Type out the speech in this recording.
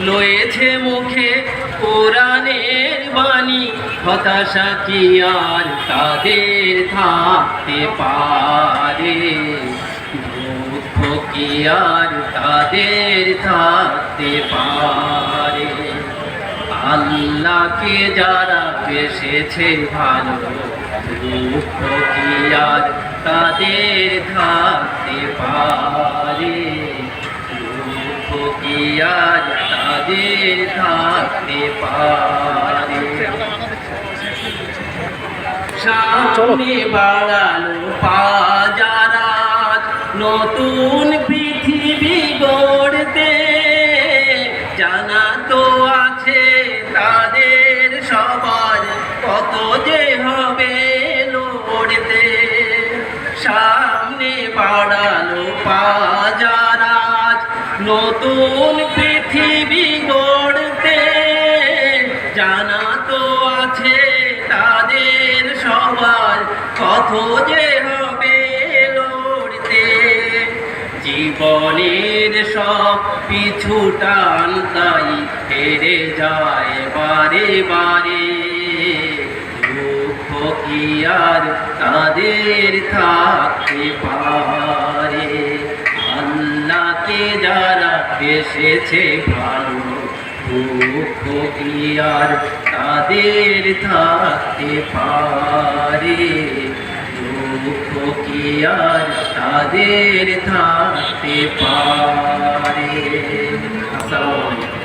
লয়েছে মুখে কোরআনের বাণী, হতাশা কি আর তাদের থাকতে পারে, দুঃখ কি আর তাদের থাকতে পারে। আল্লাহকে যারা বেসেছে ভালো, দুঃখ কি আর তাদের থাকতে পারে, দুঃখ কি আর তাদের থাকতে পারে। সামনে বাড়ালো পাজারা নতুন পৃথিবী গড়তে, জানা তো আছে তাদের সবার কত যে হবে লড়তে। সামনে বাড়ালো পাজারা নতুন পৃথিবী গড়তে, জানা তো আছে তাদের সবার কত যে হবে লড়তে। জীবনের সব পিছু টান তাই হেরে যায় বারে বারে, দুঃখ কি আর তাদের থাকতে পারে। আল্লাহকে যারা বেসেছে ভালো, দুঃখ কি আর তাদের থাকতে পারে, দুঃখ কি আর তাদের থাকতে পারে। আসসালামু আলাইকুম।